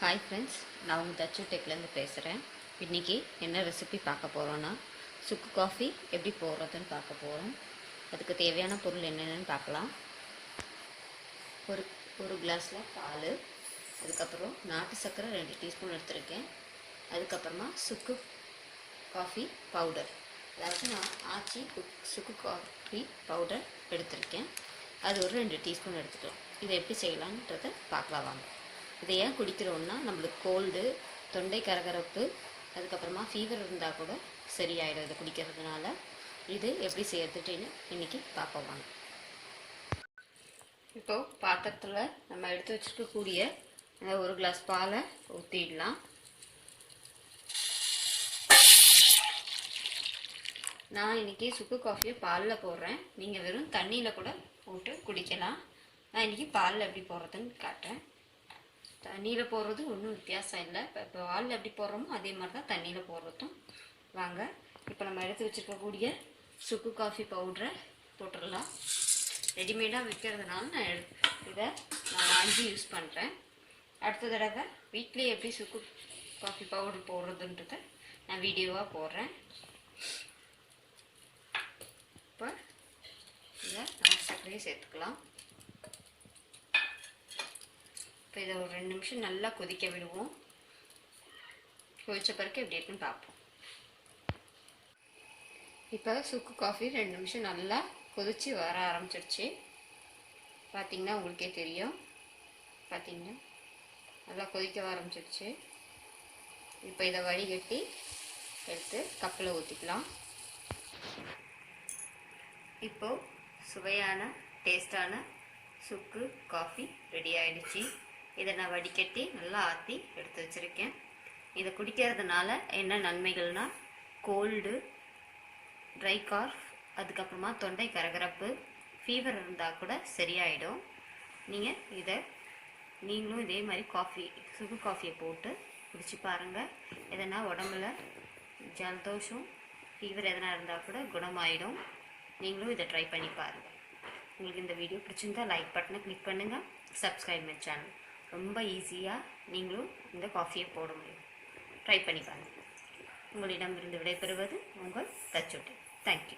Hi friends, நான் உங்கள் தச்சு டெக்லேருந்து பேசுகிறேன். இன்றைக்கி என்ன ரெசிபி பார்க்க போகிறோன்னா, சுக்கு காஃபி எப்படி போடுறதுன்னு பார்க்க போகிறோம். அதுக்கு தேவையான பொருள் என்னென்னு பார்க்கலாம். ஒரு கிளாஸில் பால், அதுக்கப்புறம் நாட்டு சர்க்கரை 2 டீஸ்பூன் எடுத்திருக்கேன். அதுக்கப்புறமா சுக்கு காஃபி பவுடர், அதாவது நான் ஆச்சி சுக்கு காஃபி பவுடர் எடுத்திருக்கேன். அது ஒரு 2 டீஸ்பூன் எடுத்துக்கலாம். இதை எப்படி செய்யலான்றதை பார்க்கலாம் வாங்க. இதை ஏன் குடிக்கிறோன்னா, நம்மளுக்கு கோல்டு, தொண்டை கரகரப்பு, அதுக்கப்புறமா ஃபீவர் இருந்தால் கூட சரியாயிடும் இதை குடிக்கிறதுனால. இது எப்படி செய்யறதுன்னு இன்றைக்கி பார்ப்போம் வாங்க. இப்போது பாத்திரத்தில் நம்ம எடுத்து வச்சுருக்கக்கூடிய ஒரு கிளாஸ் பாலை ஊற்றிடலாம். நான் இன்றைக்கி சுக்கு காஃபியை பாலில் போடுறேன். நீங்கள் வெறும் தண்ணியில் கூட போட்டு குடிக்கலாம். நான் இன்றைக்கி பாலில் எப்படி போடுறதுன்னு காட்டுறேன். தண்ணியில் போடுறது ஒன்றும் வித்தியாசம் இல்லை. இப்போ பாலில் எப்படி போடுறோமோ அதே மாதிரி தான் தண்ணியில் போடுறதும். வாங்க, இப்போ நம்ம எடுத்து வச்சுருக்கக்கூடிய சுக்கு காஃபி பவுடரை போட்டுடலாம். ரெடிமேடாக விற்கிறதுனால இதை நான் வாங்கி யூஸ் பண்ணுறேன். அடுத்த தடவை வீட்டிலே எப்படி சுக்கு காஃபி பவுடர் போடுறதுன்றதை நான் வீடியோவாக போடுறேன். இப்போ இதை நம்ம சர்க்கரையை சேர்த்துக்கலாம். இப்போ இதை ஒரு 2 நிமிஷம் நல்லா கொதிக்க விடுவோம். கொதித்த பிறகு எப்படி இருக்குன்னு பார்ப்போம். இப்போ சுக்கு காஃபி 2 நிமிஷம் நல்லா கொதித்து வர ஆரம்பிச்சிருச்சு. பார்த்திங்கன்னா உங்களுக்கே தெரியும். பார்த்திங்கன்னா நல்லா கொதிக்க ஆரம்பிச்சிருச்சு. இப்போ இதை வடிகட்டி எடுத்து கப்பில் ஊற்றிக்கலாம். இப்போது சுவையான டேஸ்டான சுக்கு காஃபி ரெடி ஆகிடுச்சு. இதை நான் வடிகட்டி நல்லா ஆற்றி எடுத்து வச்சுருக்கேன். இதை குடிக்கிறதுனால என்ன நன்மைகள்னால், கோல்டு, ட்ரை காஃப், அதுக்கப்புறமா தொண்டை கரகரப்பு, ஃபீவர் இருந்தால் கூட சரியாயிடும். நீங்களும் இதே மாதிரி சுக்கு காஃபியை போட்டு குடிச்சு பாருங்கள். எதனா உடம்புல ஜலதோஷம், ஃபீவர் எதனா இருந்தால் கூட குணமாயிடும். நீங்களும் இதை ட்ரை பண்ணி பாருங்கள். உங்களுக்கு இந்த வீடியோ பிடிச்சிருந்தா லைக் பட்டனை கிளிக் பண்ணுங்கள். Subscribe my channel. ரொம்ப ஈஸியாக நீங்களும் இந்த காஃபியை போட முடியும். ட்ரை பண்ணி பாருங்கள். உங்களிடமிருந்து விடைபெறுவது உங்கள் தச்சுட்டி. தேங்க்யூ.